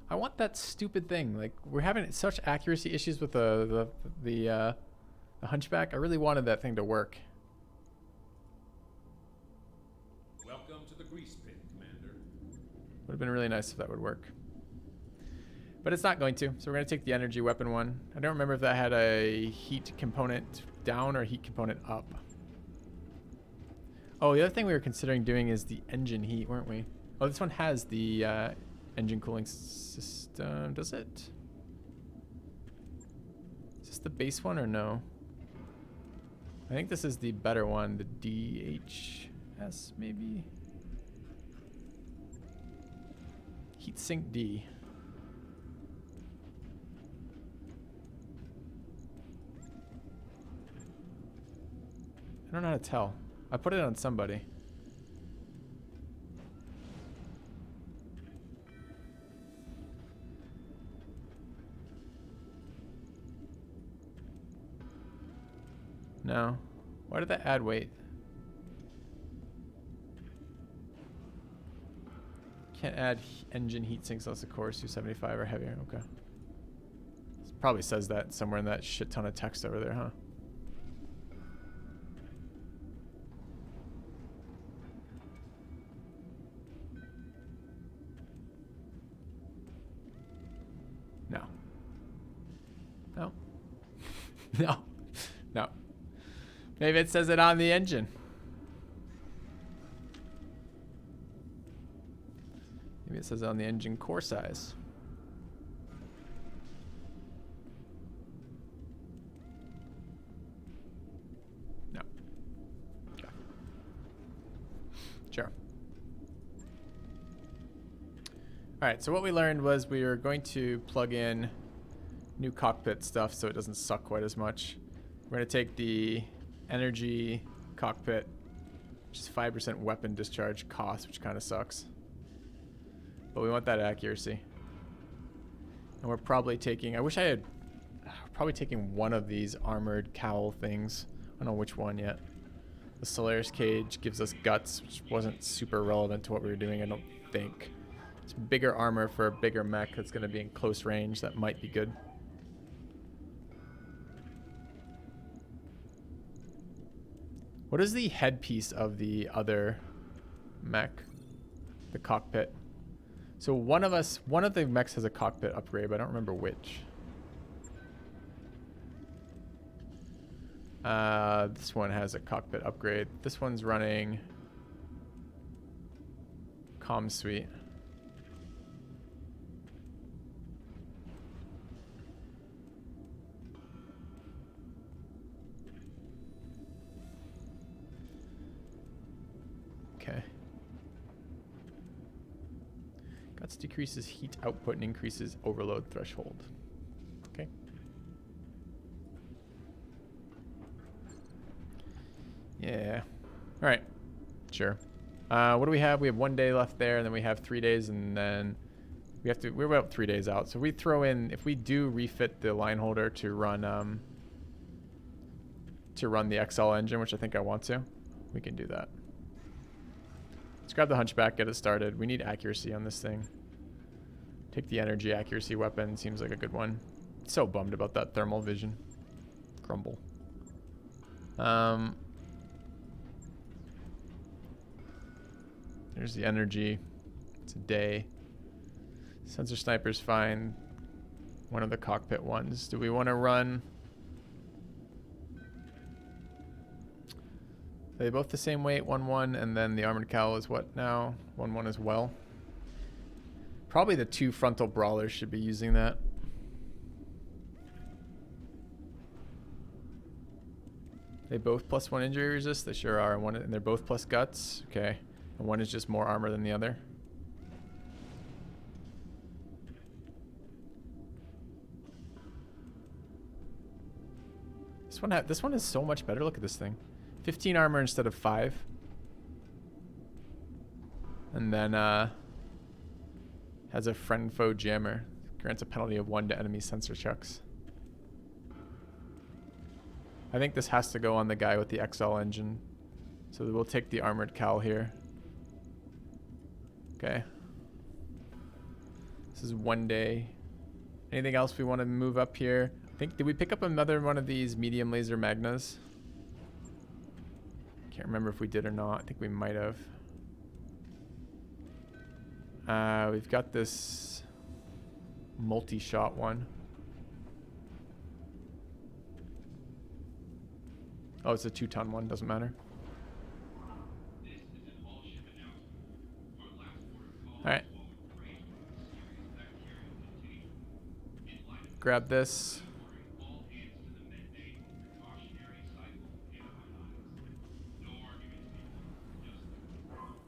I want that stupid thing. Like, we're having such accuracy issues with the Hunchback. I really wanted that thing to work. Welcome to the grease pit, Commander. Would have been really nice if that would work. But it's not going to, so we're going to take the energy weapon one. I don't remember if that had a heat component down or heat component up. Oh, the other thing we were considering doing is the engine heat, weren't we? Oh, this one has the engine cooling system, does it? Is this the base one or no? I think this is the better one, the DHS maybe? Heatsink D. I don't know how to tell. I put it on somebody. No. Why did that add weight? Can't add engine heat sinks unless the core is 275 or heavier. Okay. It probably says that somewhere in that shit ton of text over there, huh? No. No. No. No. Maybe it says it on the engine. Maybe it says it on the engine core size. No. Okay. Sure. Alright, so what we learned was we were going to plug in new cockpit stuff so it doesn't suck quite as much. We're going to take the energy cockpit, which is 5% weapon discharge cost, which kind of sucks. But we want that accuracy. And we're probably taking, I wish I had, probably taking one of these armored cowl things. I don't know which one yet. The Solaris cage gives us guts, which wasn't super relevant to what we were doing, I don't think. It's bigger armor for a bigger mech that's going to be in close range. That might be good. What is the headpiece of the other mech? The cockpit. So one of the mechs has a cockpit upgrade, but I don't remember which. This one has a cockpit upgrade. This one's running comm suite. Okay. Guts decreases heat output and increases overload threshold. Okay. Yeah. All right. Sure. What do we have? We have 1 day left there, and then we have 3 days, and then we're about 3 days out. So we throw in, if we do refit the line holder to run the XL engine, which I think I want to, we can do that. Let's grab the Hunchback, get it started. We need accuracy on this thing. Take the energy accuracy weapon. Seems like a good one. So bummed about that thermal vision. Grumble. There's the energy. It's a day. Sensor sniper's fine. One of the cockpit ones. Do we want to run? Are they both the same weight? 1-1, and then the armored cowl is what now? 1-1 as well. Probably the two frontal brawlers should be using that. They both +1 injury resist? They sure are. And they're both plus guts? Okay. And one is just more armor than the other. This one is so much better. Look at this thing. 15 armor instead of 5. And then has a friend foe jammer. Grants a penalty of 1 to enemy sensor checks. I think this has to go on the guy with the XL engine. So we'll take the armored cowl here. Okay. This is 1 day. Anything else we want to move up here? Did we pick up another one of these medium laser magnas? Can't remember if we did or not. I think we might have. We've got this multi-shot one. Oh, it's a 2-ton one. Doesn't matter. All right. Grab this.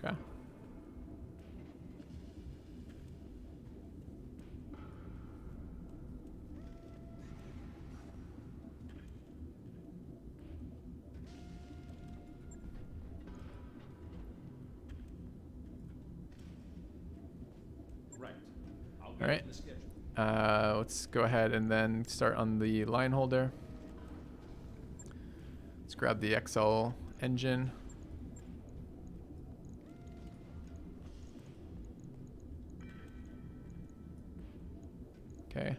Okay. Right. I'll All get right. the schedule. Let's go ahead and then start on the line holder. Let's grab the XL engine. Okay.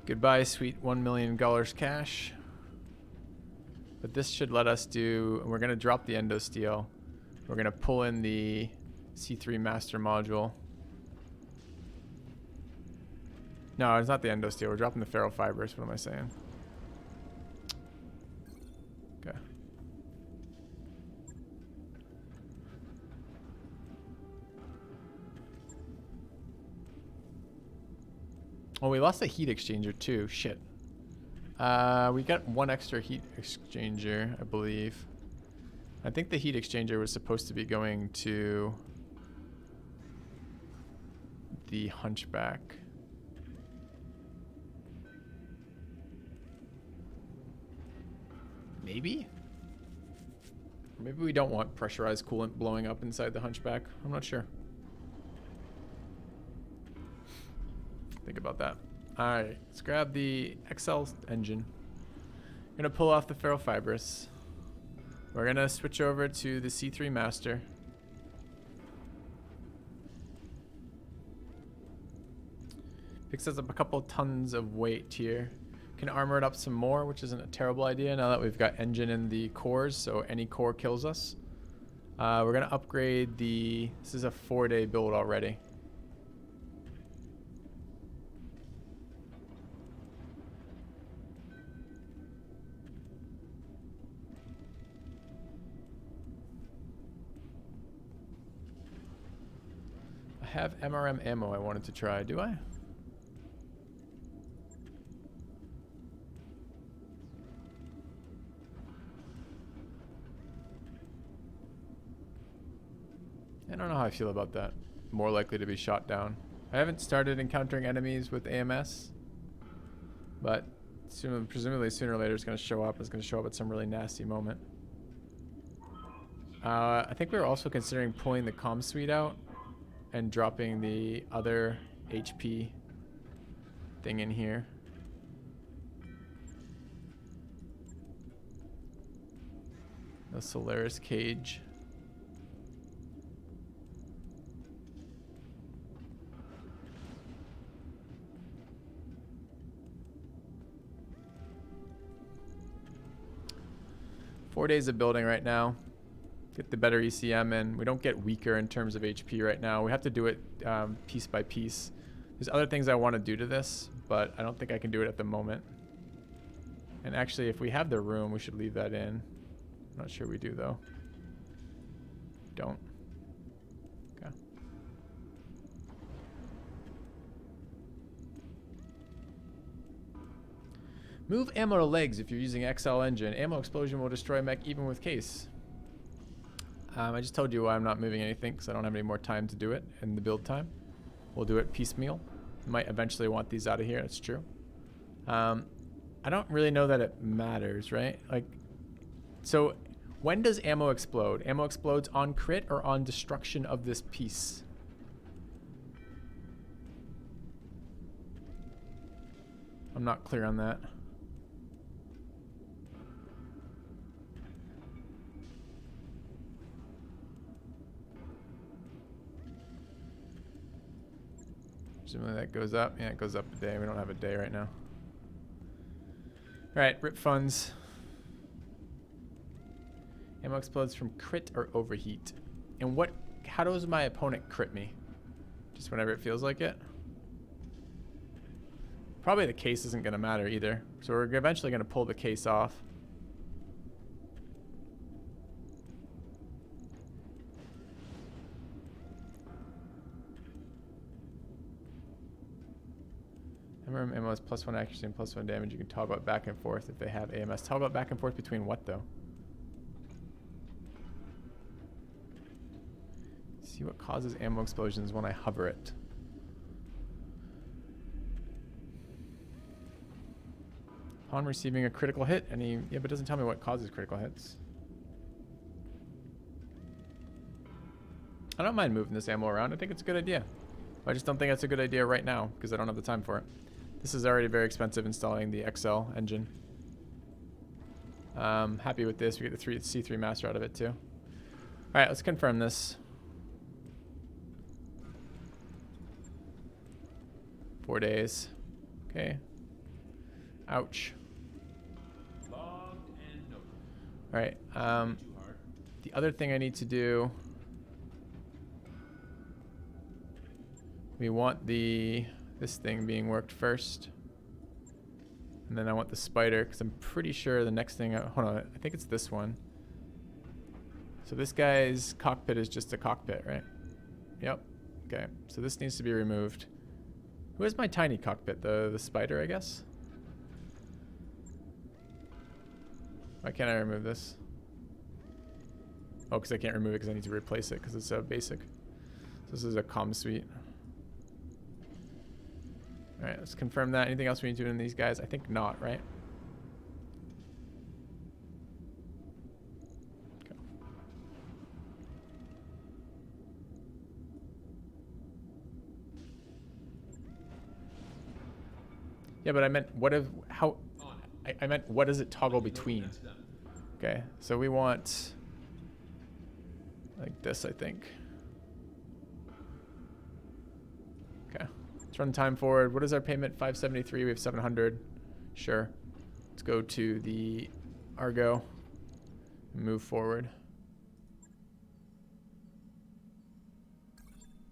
Goodbye, sweet $1 million cash. But this should let us do, we're going to drop the endo steel. We're going to pull in the C3 master module. No, it's not the endo steel. We're dropping the ferrofibers. What am I saying? Okay. Oh, we lost the heat exchanger too. Shit. We got one extra heat exchanger, I believe. I think the heat exchanger was supposed to be going to the Hunchback. Maybe? Maybe we don't want pressurized coolant blowing up inside the Hunchback. I'm not sure. Think about that. Alright, let's grab the XL engine. We're gonna pull off the ferrofibers. We're gonna switch over to the C3 master. Picks us up a couple tons of weight here. Can armor it up some more, which isn't a terrible idea now that we've got engine in the cores, so any core kills us. We're gonna upgrade the, this is a 4-day build already. I have MRM ammo I wanted to try, do I? I don't know how I feel about that. More likely to be shot down. I haven't started encountering enemies with AMS, but presumably sooner or later it's going to show up. It's going to show up at some really nasty moment. I think we were also considering pulling the comm suite out and dropping the other HP thing in here. The Solaris cage. Four days of building right now. Get the better ECM in. We don't get weaker in terms of HP right now. We have to do it piece by piece. There's other things I want to do to this, but I don't think I can do it at the moment. And actually, if we have the room, we should leave that in. I'm not sure we do, though. Don't. Okay. Move ammo to legs if you're using XL engine. Ammo explosion will destroy mech even with case. I just told you why I'm not moving anything because I don't have any more time to do it in the build time. We'll do it piecemeal. Might eventually want these out of here. That's true. I don't really know that it matters, right? Like, so when does ammo explode? Ammo explodes on crit or on destruction of this piece? I'm not clear on that. Presumably that goes up. Yeah, it goes up a day. We don't have a day right now. All right, rip funds. Ammo explodes from crit or overheat. And what? How does my opponent crit me? Just whenever it feels like it? Probably the case isn't going to matter either. So we're eventually going to pull the case off. Remember, ammo is +1 accuracy and +1 damage. You can toggle it back and forth if they have AMS. Toggle it back and forth between what, though? See what causes ammo explosions when I hover it. Upon receiving a critical hit, yeah, but it doesn't tell me what causes critical hits. I don't mind moving this ammo around. I think it's a good idea. I just don't think it's a good idea right now because I don't have the time for it. This is already very expensive installing the XL engine. Happy with this. We get the C3 master out of it too. All right, let's confirm this. 4 days. Okay. Ouch. All right. The other thing I need to do. We want this thing being worked first. And then I want the spider, because I'm pretty sure the next thing, hold on, I think it's this one. So this guy's cockpit is just a cockpit, right? Yep. Okay, so this needs to be removed. Who is my tiny cockpit? The spider, I guess? Why can't I remove this? Oh, because I can't remove it because I need to replace it because it's basic. So this is a comm suite. All right, let's confirm that. Anything else we need to do in these guys? I think not, right? Okay. Yeah, but I meant I meant what does it toggle between? Okay, so we want like this, I think. Okay. Let's run time forward. What is our payment? 573. We have 700. Sure. Let's go to the Argo and move forward.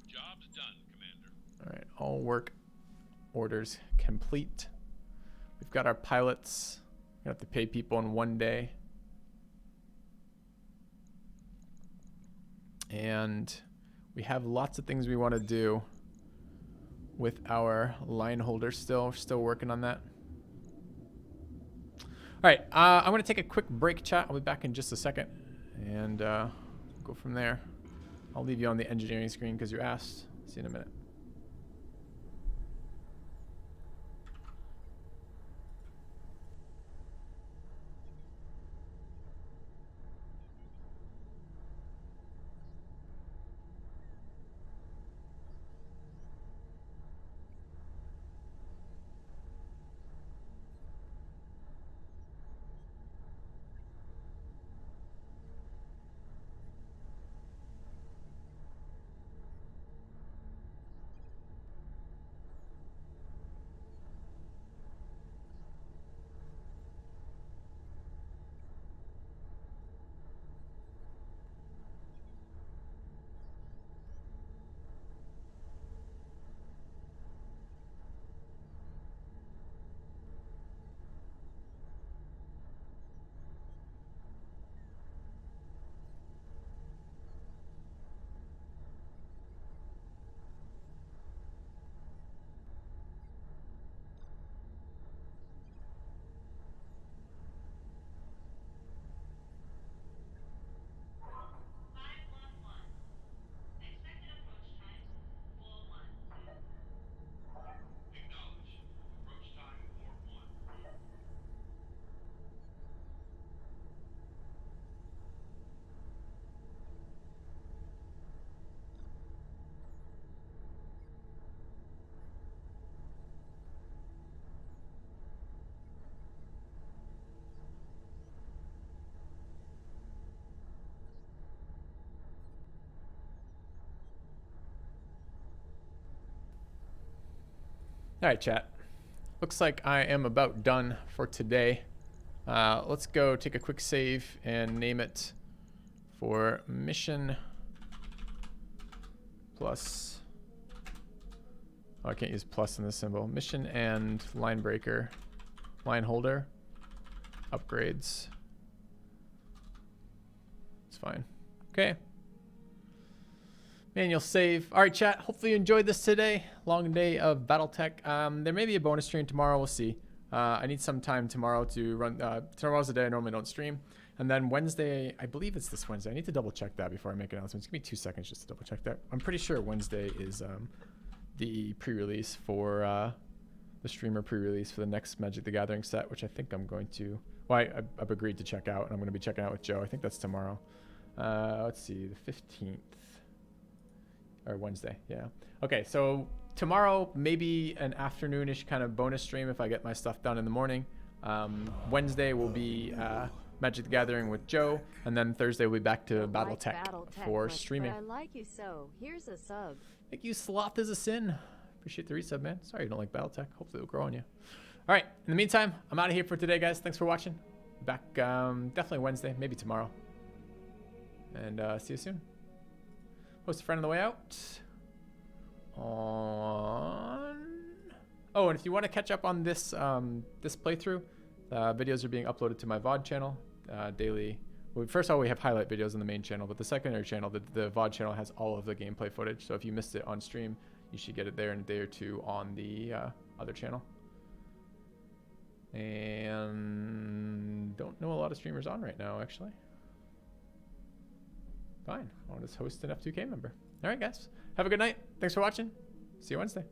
Job's done, Commander. All right. All work orders complete. We've got our pilots. We have to pay people in 1 day. And we have lots of things we want to do with our line holder still. We're still working on that. All right, I'm going to take a quick break, chat. I'll be back in just a second and go from there. I'll leave you on the engineering screen because you asked. See you in a minute. Acknowledged. Approach time 4-1. All right, chat. Looks like I am about done for today. Let's go take a quick save and name it for mission plus Oh, I can't use plus in this symbol. Mission and line breaker. Line holder. Upgrades. It's fine. Okay. Manual save. All right, chat. Hopefully you enjoyed this today. Long day of Battletech. There may be a bonus stream tomorrow. We'll see. I need some time tomorrow to run. Tomorrow's the day I normally don't stream. And then Wednesday, I believe it's this Wednesday. I need to double check that before I make announcements. Give me 2 seconds just to double check that. I'm pretty sure Wednesday is the pre-release for the streamer pre-release for the next Magic the Gathering set, which I think I'm going to. Well, I've agreed to check out, and I'm going to be checking out with Joe. I think that's tomorrow. Let's see, the 15th. Or Wednesday, yeah. Okay, so tomorrow, maybe an afternoonish kind of bonus stream if I get my stuff done in the morning. Wednesday will be Magic the Gathering with Joe, and then Thursday we'll be back to Battletech for streaming. I like you so. Here's a sub. Thank you, Sloth is a sin. Appreciate the resub, man. Sorry you don't like Battletech. Hopefully it'll grow on you. All right, in the meantime, I'm out of here for today, guys. Thanks for watching. Back definitely Wednesday, maybe tomorrow. And see you soon. Post a friend on the way out. Oh, and if you want to catch up on this this playthrough, videos are being uploaded to my VOD channel daily. Well, first of all, we have highlight videos on the main channel, but the secondary channel, the VOD channel, has all of the gameplay footage. So if you missed it on stream, you should get it there in a day or two on the other channel. And don't know a lot of streamers on right now, actually. Fine. I'll just host an F2K member. All right, guys. Have a good night. Thanks for watching. See you Wednesday.